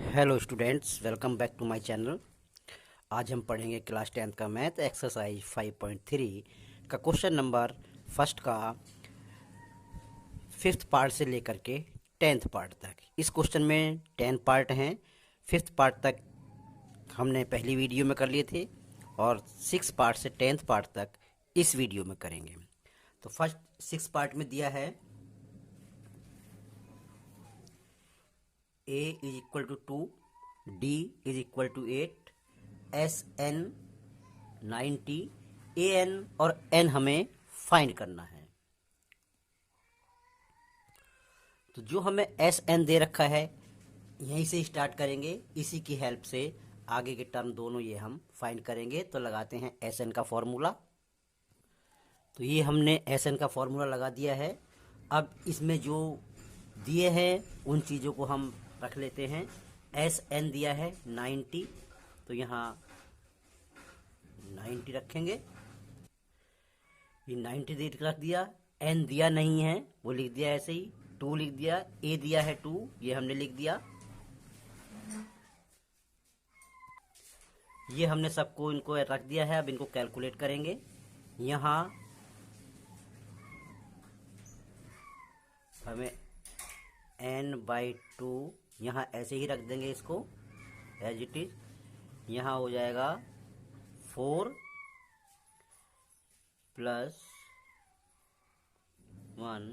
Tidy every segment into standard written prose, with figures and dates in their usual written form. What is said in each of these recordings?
Hello students, welcome back to my channel. आज हम पढ़ेंगे क्लास 10th का मैथ एक्सरसाइज 5.3 का क्वेश्चन नंबर फर्स्ट का 5th पार्ट से लेकर के 10th पार्ट तक। इस क्वेश्चन में 10 पार्ट हैं। 5th पार्ट तक हमने पहली वीडियो में कर लिए थे और 6 पार्ट से 10th पार्ट तक इस वीडियो में करेंगे। तो फर्स्ट 6 पार्ट में दिया है a is equal to 2, d is equal to 8, S N 90, A N और एन हमें फाइंड करना है। तो जो हमें एस एन दे रखा है यहीं से स्टार्ट करेंगे, इसी की हेल्प से आगे के टर्म दोनों ये हम फाइंड करेंगे। तो लगाते हैं एस एन का फॉर्मूला। तो ये हमने एस एन का फॉर्मूला लगा दिया है। अब इसमें जो दिए हैं उन चीज़ों को हम रख लेते हैं। एस एन दिया है 90, तो यहाँ 90 रखेंगे। ये 90 रख दिया। एन दिया नहीं है, वो लिख दिया ऐसे ही, 2 लिख दिया। ए दिया है 2, ये हमने लिख दिया। ये हमने सबको इनको रख दिया है। अब इनको कैलकुलेट करेंगे। यहाँ हमें n/2 यहाँ ऐसे ही रख देंगे इसको एज इट इज। यहाँ हो जाएगा 4 + 1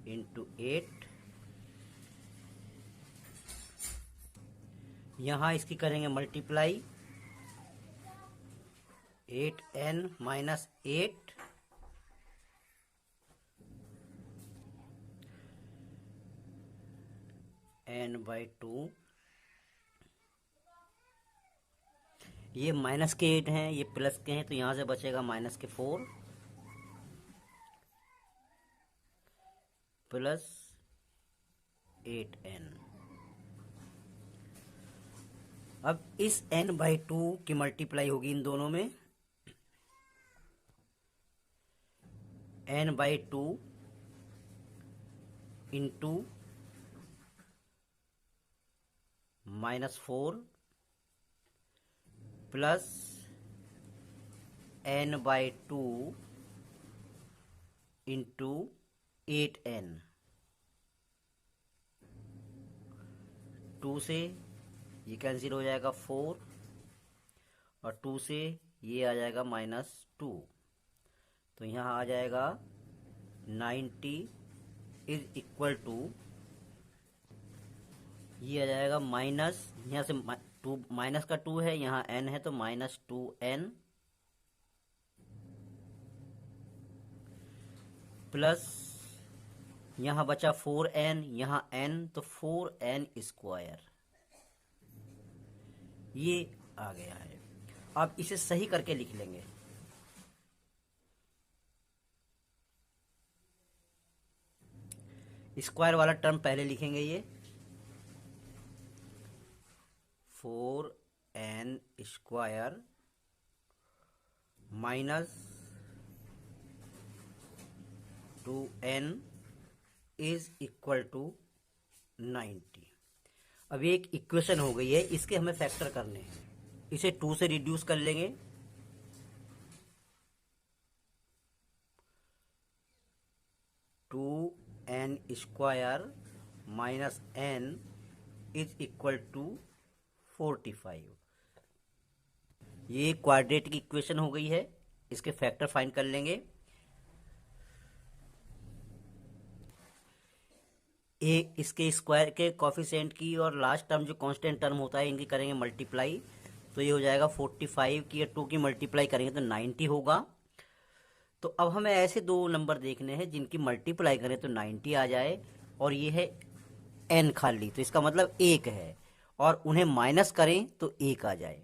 × 8। यहाँ इसकी करेंगे मल्टीप्लाई, 8n - 8 n/2। ये माइनस के 8 हैं, ये प्लस के हैं, तो यहाँ से बचेगा माइनस के 4 + 8n। अब इस n/2 की मल्टीप्लाई होगी इन दोनों में। n/2 into -4 plus n/2 into 8n। 2 से ये कैंसिल हो जाएगा 4 और 2 से ये आ जाएगा -2। तो यहाँ आ जाएगा 90 इज इक्वल टू, ये आ जाएगा माइनस, यहाँ से 2 माइनस का 2 है, यहाँ n है तो -2n प्लस यहाँ बचा 4n, यहाँ n तो 4n²। ये आ गया है। अब इसे सही करके लिख लेंगे। स्क्वायर वाला टर्म पहले लिखेंगे। ये 4n² -2n is equal to 90। अब ये एक इक्वेशन हो गई है, इसके हमें फैक्टर करने हैं। इसे 2 से रिड्यूस कर लेंगे। n² -n is equal to 45। ये क्वाड्रेटिक इक्वेशन हो गई है। इसके फैक्टर फाइंड कर लेंगे। इसके स्क्वायर के कॉफिशिएंट की और लास्ट टर्म जो कांस्टेंट टर्म होता है इनकी करेंगे मल्टीप्लाई। तो ये हो जाएगा 45 की 2 की मल्टीप्लाई करेंगे तो 90 होगा। तो अब हमें ऐसे दो नंबर देखने हैं जिनकी मल्टीप्लाई करें तो 90 आ जाए, और ये है n खाली, तो इसका मतलब 1 है, और उन्हें माइनस करें तो 1 आ जाए।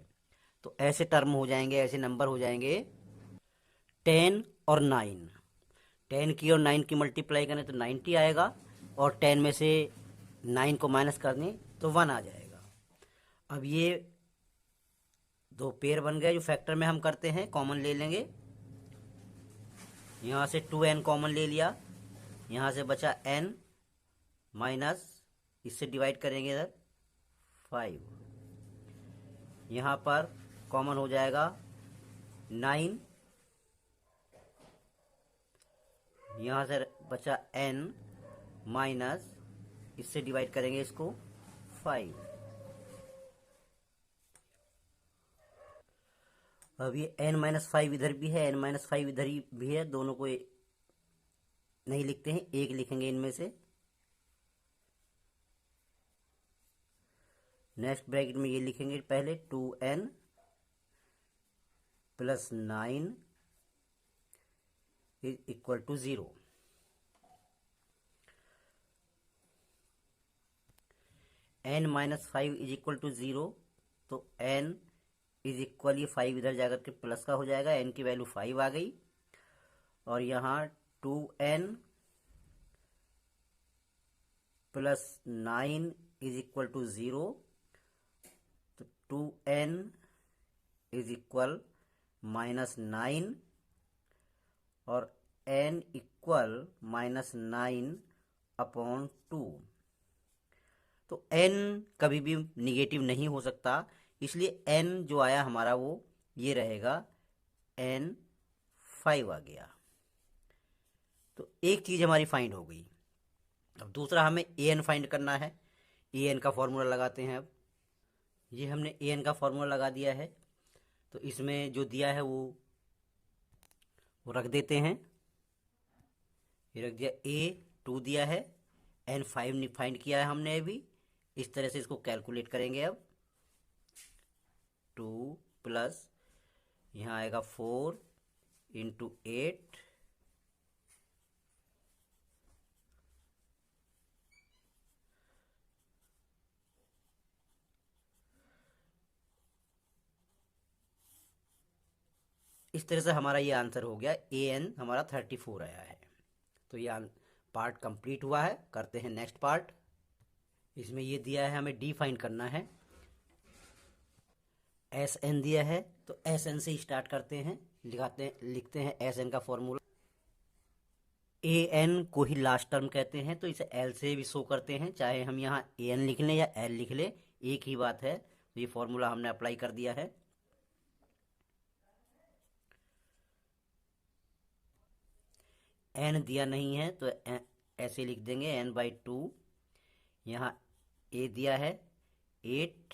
तो ऐसे टर्म हो जाएंगे, ऐसे नंबर हो जाएंगे 10 और 9। 10 की और 9 की मल्टीप्लाई करें तो 90 आएगा, और 10 में से 9 को माइनस कर दें तो 1 आ जाएगा। अब ये दो पेयर बन गए जो फैक्टर में हम करते हैं। कॉमन ले लेंगे, यहाँ से 2n कॉमन ले लिया, यहाँ से बचा n माइनस, इससे डिवाइड करेंगे इधर 5। यहाँ पर कॉमन हो जाएगा 9, यहाँ से बचा n माइनस, इससे डिवाइड करेंगे इसको 5। अब ये n-5 इधर भी है, n-5 इधर ही भी है, दोनों को नहीं लिखते हैं, एक लिखेंगे इनमें से। नेक्स्ट ब्रैकेट में ये लिखेंगे पहले 2n plus 9 is equal to 0। n-5 is equal to 0, तो n इज इक्वल, ये 5 इधर जाकर के प्लस का हो जाएगा, n की वैल्यू 5 आ गई। और यहाँ 2n plus 9 is equal to 0, तो 2n इज इक्वल माइनस 9 और n इक्वल माइनस 9 अपॉन 2। तो n कभी भी निगेटिव नहीं हो सकता, इसलिए n जो आया हमारा वो ये रहेगा, n5 आ गया। तो एक चीज हमारी फाइंड हो गई। अब दूसरा हमें an फाइंड करना है। an का फॉर्मूला लगाते हैं। अब ये हमने an का फॉर्मूला लगा दिया है, तो इसमें जो दिया है वो रख देते हैं। ये रख दिया, a 2 दिया है, n5 फाइंड किया है हमने अभी। इस तरह से इसको कैलकुलेट करेंगे। अब 2 प्लस यहाँ आएगा 4 इंटू 8 इस तरह से हमारा ये आंसर हो गया। an हमारा 34 आया है। तो ये पार्ट कंप्लीट हुआ है। करते हैं नेक्स्ट पार्ट। इसमें ये दिया है हमें d फाइंड करना है। Sn दिया है, तो Sn से स्टार्ट करते हैं। लिखते हैं Sn का फॉर्मूला। an को ही लास्ट टर्म कहते हैं, तो इसे l से भी शो करते हैं, चाहे हम यहाँ an लिख लें या l लिख लें, एक ही बात है। तो ये फॉर्मूला हमने अप्लाई कर दिया है। n दिया नहीं है तो ऐसे लिख देंगे n/2। यहाँ a दिया है 8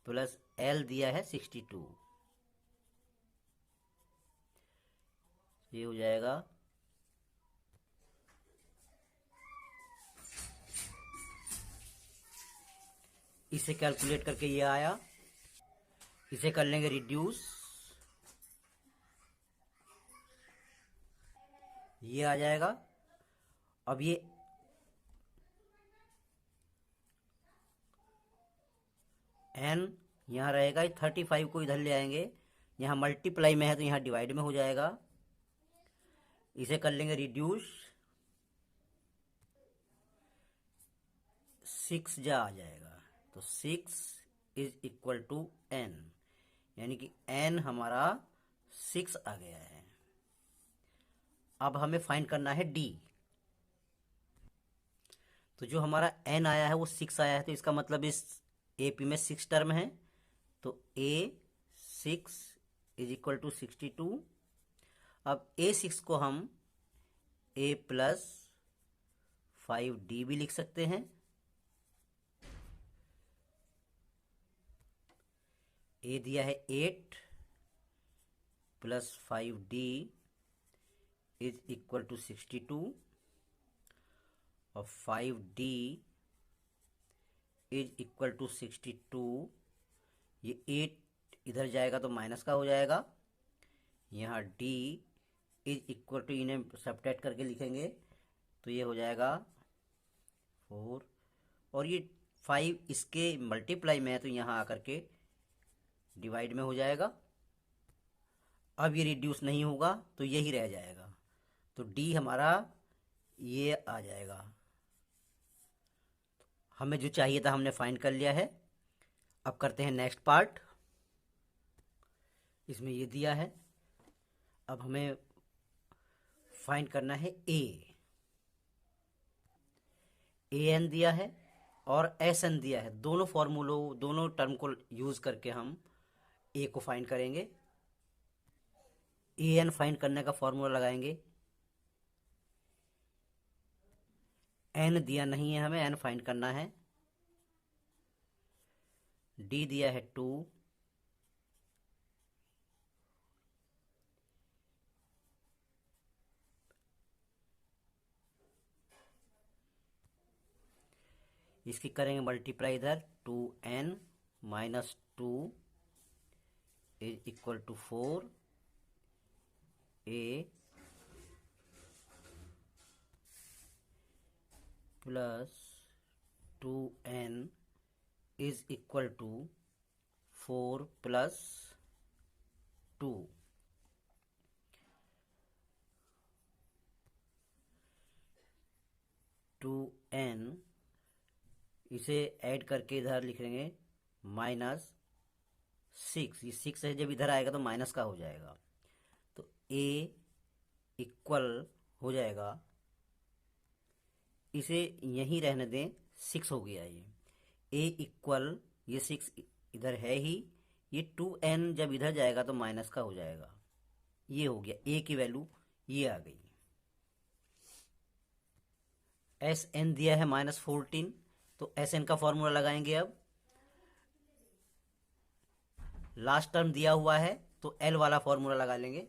प्लस l दिया है 62, ये हो जाएगा। इसे कैलकुलेट करके ये आया। इसे कर लेंगे रिड्यूस, ये आ जाएगा। अब ये n यहाँ रहेगा, 35 को इधर ले आएंगे, यहाँ मल्टीप्लाई में है तो यहाँ डिवाइड में हो जाएगा। इसे कर लेंगे रिड्यूस, 6 जा आ जाएगा, तो 6 इज इक्वल टू n, यानी कि n हमारा 6 आ गया है। अब हमें फाइंड करना है d। तो जो हमारा n आया है वो 6 आया है, तो इसका मतलब इस AP में 6 टर्म है, तो A6 इज इक्वल टू 62। अब A6 को हम A प्लस 5D भी लिख सकते हैं। A दिया है 8 plus 5D is equal to 62 और 5D इज इक्वल टू 62। ये 8 इधर जाएगा तो माइनस का हो जाएगा। यहाँ D इज इक्वल टू, इन्हें सब्ट्रैक्ट करके लिखेंगे तो ये हो जाएगा 4, और ये 5 इसके मल्टीप्लाई में है तो यहाँ आकर के डिवाइड में हो जाएगा। अब ये रिड्यूस नहीं होगा तो यही रह जाएगा, तो D हमारा ये आ जाएगा। हमें जो चाहिए था हमने फाइंड कर लिया है। अब करते हैं नेक्स्ट पार्ट। इसमें ये दिया है, अब हमें फाइंड करना है an दिया है, और एस एन दिया है। दोनों फॉर्मूलों दोनों टर्म को यूज करके हम ए को फाइंड करेंगे। ए एन फाइंड करने का फॉर्मूला लगाएंगे। एन दिया नहीं है, हमें एन फाइंड करना है। डी दिया है 2, इसकी करेंगे मल्टीप्लाई इधर। 2n minus 2 is equal to 4 A plus 2n is equal to 4 plus 2। Two N इसे ऐड करके इधर लिख लेंगे माइनस 6। ये 6 है, जब इधर आएगा तो माइनस का हो जाएगा, तो ए इक्वल हो जाएगा, इसे यहीं रहने दें, 6 हो गया ये। ए इक्वल, ये 6 इधर है ही, ये 2n जब इधर जाएगा तो माइनस का हो जाएगा। ये हो गया, ए की वैल्यू ये आ गई। एस एन दिया है -14, तो एस एन का फॉर्मूला लगाएंगे। अब लास्ट टर्म दिया हुआ है तो एल वाला फॉर्मूला लगा लेंगे।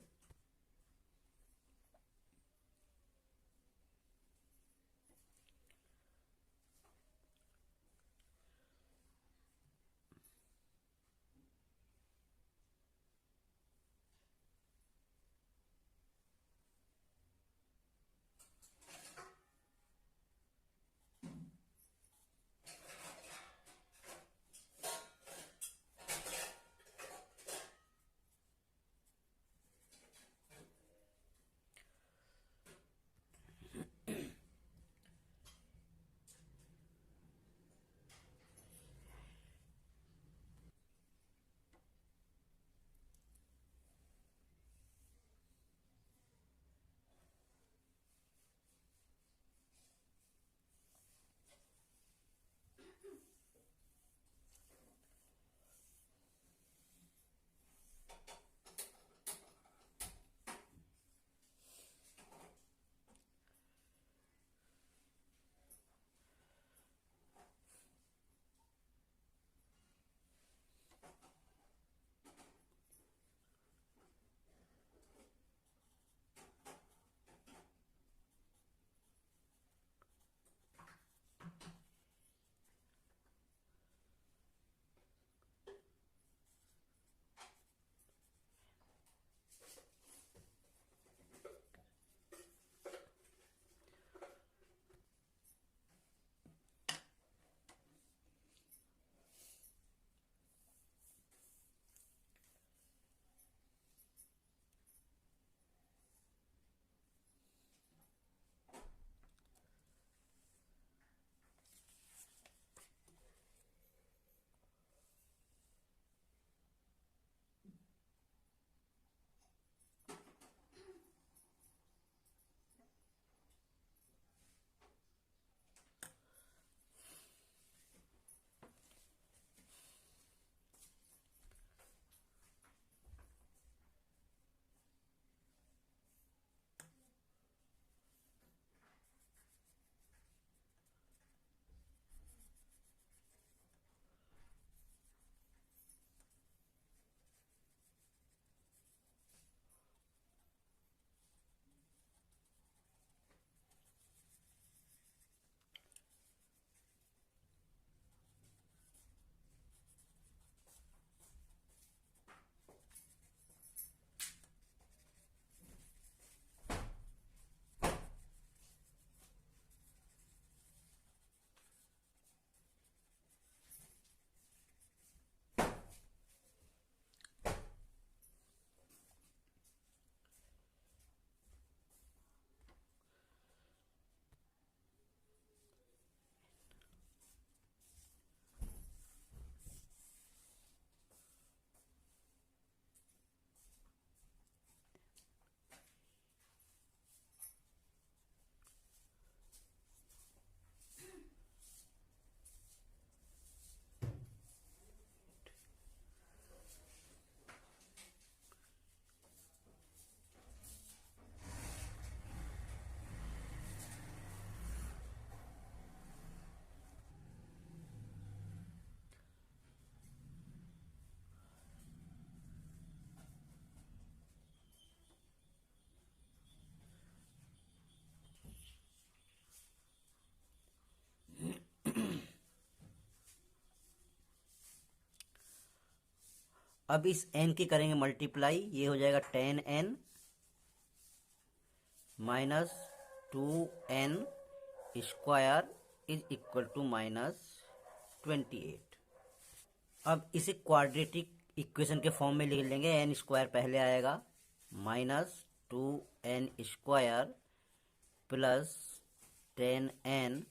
अब इस n की करेंगे मल्टीप्लाई, ये हो जाएगा 10n minus 2n square is equal to -28। अब इसे क्वाड्रेटिक इक्वेशन के फॉर्म में लिख लेंगे। n स्क्वायर पहले आएगा, -2n स्क्वायर प्लस 10n,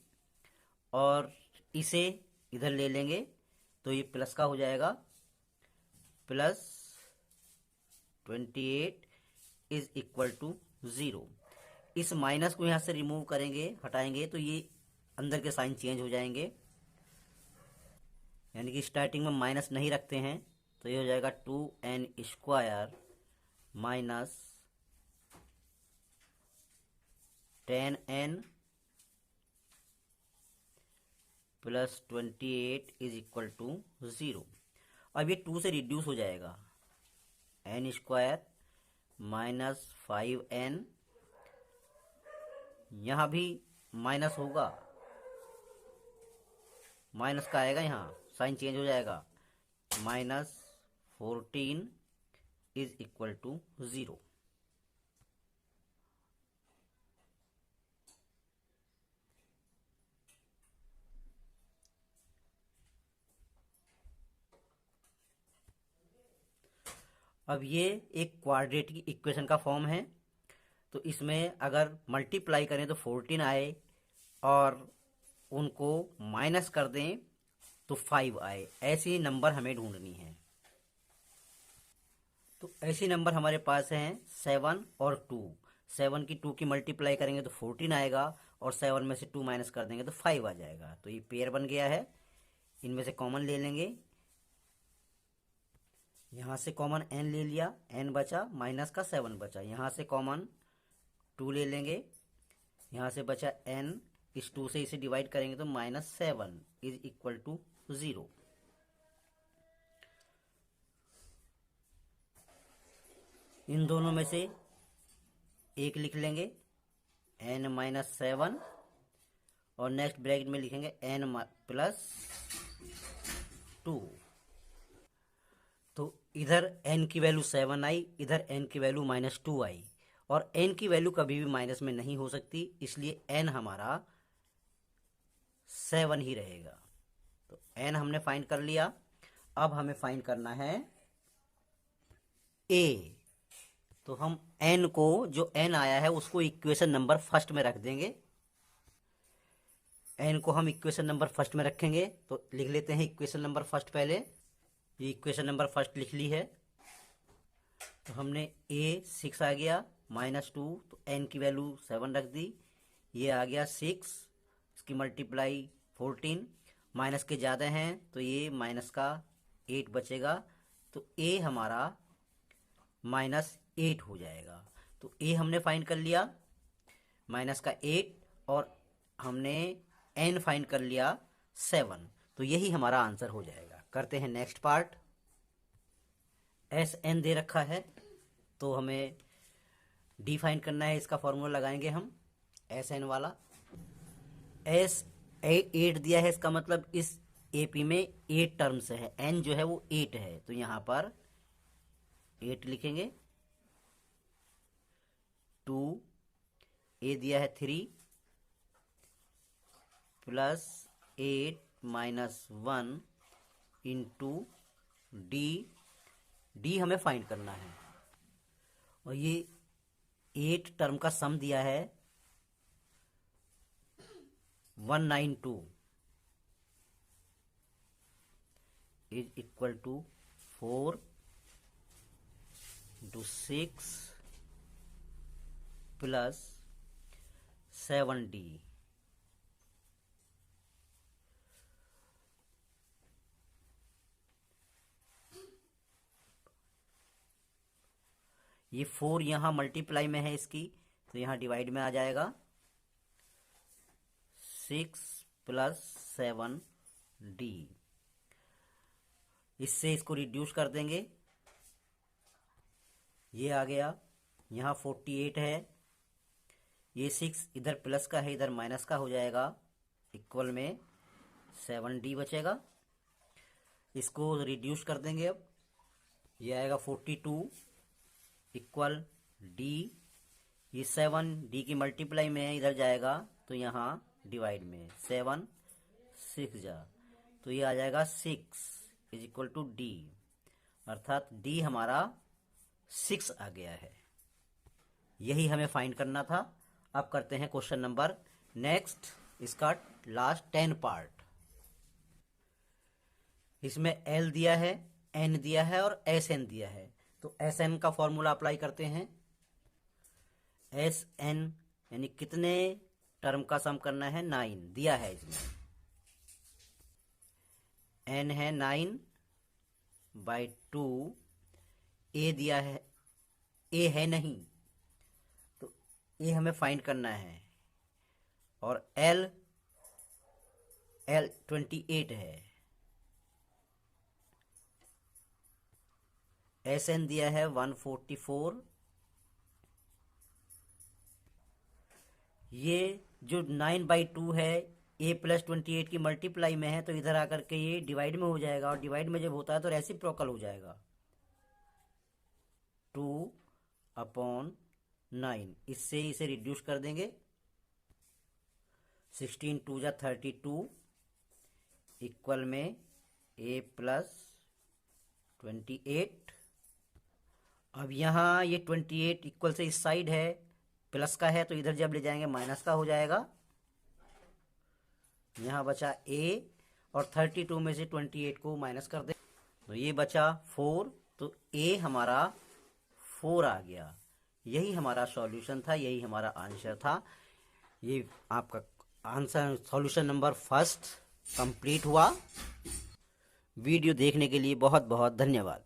और इसे इधर ले लेंगे तो ये प्लस का हो जाएगा, प्लस 28 इज इक्वल टू 0। इस माइनस को यहाँ से रिमूव करेंगे, हटाएंगे, तो ये अंदर के साइन चेंज हो जाएंगे, यानी कि स्टार्टिंग में माइनस नहीं रखते हैं, तो ये हो जाएगा 2n square minus 10n plus 28 is equal to 0। अब ये 2 से रिड्यूस हो जाएगा, n स्क्वायर माइनस 5n, यहाँ भी माइनस होगा, माइनस का आएगा, यहाँ साइन चेंज हो जाएगा, -14 इज इक्वल टू 0। अब ये एक क्वाड्रेटिक इक्वेशन का फॉर्म है, तो इसमें अगर मल्टीप्लाई करें तो 14 आए और उनको माइनस कर दें तो 5 आए। ऐसी नंबर हमें ढूंढनी है। तो ऐसी नंबर हमारे पास हैं 7 और 2। 7 की 2 की मल्टीप्लाई करेंगे तो 14 आएगा, और 7 में से 2 माइनस कर देंगे तो 5 आ जाएगा। तो ये पेयर बन गया है। इनमें से कॉमन ले लेंगे, यहाँ से कॉमन n ले लिया, n बचा, माइनस का 7 बचा, यहाँ से कॉमन 2 ले लेंगे, यहाँ से बचा n, इस 2 से इसे डिवाइड करेंगे तो -7 इज इक्वल टू 0। इन दोनों में से एक लिख लेंगे, n-7, और नेक्स्ट ब्रैकेट में लिखेंगे n प्लस 2। तो इधर n की वैल्यू 7 आई, इधर n की वैल्यू -2 आई, और n की वैल्यू कभी भी माइनस में नहीं हो सकती, इसलिए n हमारा 7 ही रहेगा। तो n हमने फाइंड कर लिया। अब हमें फाइंड करना है a। तो हम n को, जो n आया है उसको इक्वेशन नंबर फर्स्ट में रख देंगे। n को हम इक्वेशन नंबर फर्स्ट में रखेंगे, तो लिख लेते हैं इक्वेशन नंबर फर्स्ट पहले। ये इक्वेशन नंबर फर्स्ट लिख ली है। तो हमने a 6 आ गया, -2, तो n की वैल्यू 7 रख दी, ये आ गया 6, इसकी मल्टीप्लाई 14, माइनस के ज़्यादा हैं तो ये माइनस का 8 बचेगा, तो a हमारा -8 हो जाएगा। तो a हमने फाइंड कर लिया, माइनस का 8, और हमने n फाइंड कर लिया 7, तो यही हमारा आंसर हो जाएगा। करते हैं नेक्स्ट पार्ट। Sn दे रखा है, तो हमें d फाइंड करना है, इसका फॉर्मूला लगाएंगे हम Sn वाला। S8 दिया है, इसका मतलब इस AP में 8 टर्म्स है, n जो है वो 8 है, तो यहाँ पर 8 लिखेंगे। 2, a दिया है 3, प्लस 8 माइनस 1 इंटू डी हमें फाइंड करना है, और ये 8 टर्म का सम दिया है 192 is equal to 4 into 6 plus 7d। ये 4 यहाँ मल्टीप्लाई में है इसकी, तो यहाँ डिवाइड में आ जाएगा, 6 प्लस 7d। इससे इसको रिड्यूस कर देंगे, ये आ गया, यहाँ 48 है, ये 6 इधर प्लस का है, इधर माइनस का हो जाएगा, इक्वल में 7d बचेगा। इसको रिड्यूस कर देंगे अब, ये आएगा 42 इक्वल डी, ये 7 डी की मल्टीप्लाई में है, इधर जाएगा तो यहाँ डिवाइड में 7 6 जा, तो ये आ जाएगा 6 इज इक्वल टू डी, अर्थात डी हमारा 6 आ गया है। यही हमें फाइंड करना था। अब करते हैं क्वेश्चन नंबर नेक्स्ट, इसका लास्ट 10 पार्ट। इसमें एल दिया है, एन दिया है और एस एन दिया है। तो एस एन का फॉर्मूला अप्लाई करते हैं। एस एन यानी कितने टर्म का सम करना है, 9 दिया है इसमें। एन है 9/2, ए दिया है, ए है नहीं तो ए हमें फाइंड करना है, और एल 28 है। एस एन दिया है 144। ये जो 9/2 है a + 28 की मल्टीप्लाई में है, तो इधर आकर के ये डिवाइड में हो जाएगा, और डिवाइड में जब होता है तो रेसिप्रोकल हो जाएगा, 2/9। इससे इसे रिड्यूस कर देंगे, 16 2 जा 32 इक्वल में a + 28। अब यहाँ ये 28 इक्वल से इस साइड है, प्लस का है, तो इधर जब ले जाएंगे माइनस का हो जाएगा। यहाँ बचा a, और 32 में से 28 को माइनस कर दे तो ये बचा 4, तो a हमारा 4 आ गया। यही हमारा सॉल्यूशन था, यही हमारा आंसर था। ये आपका answer solution number first complete हुआ। वीडियो देखने के लिए बहुत बहुत धन्यवाद।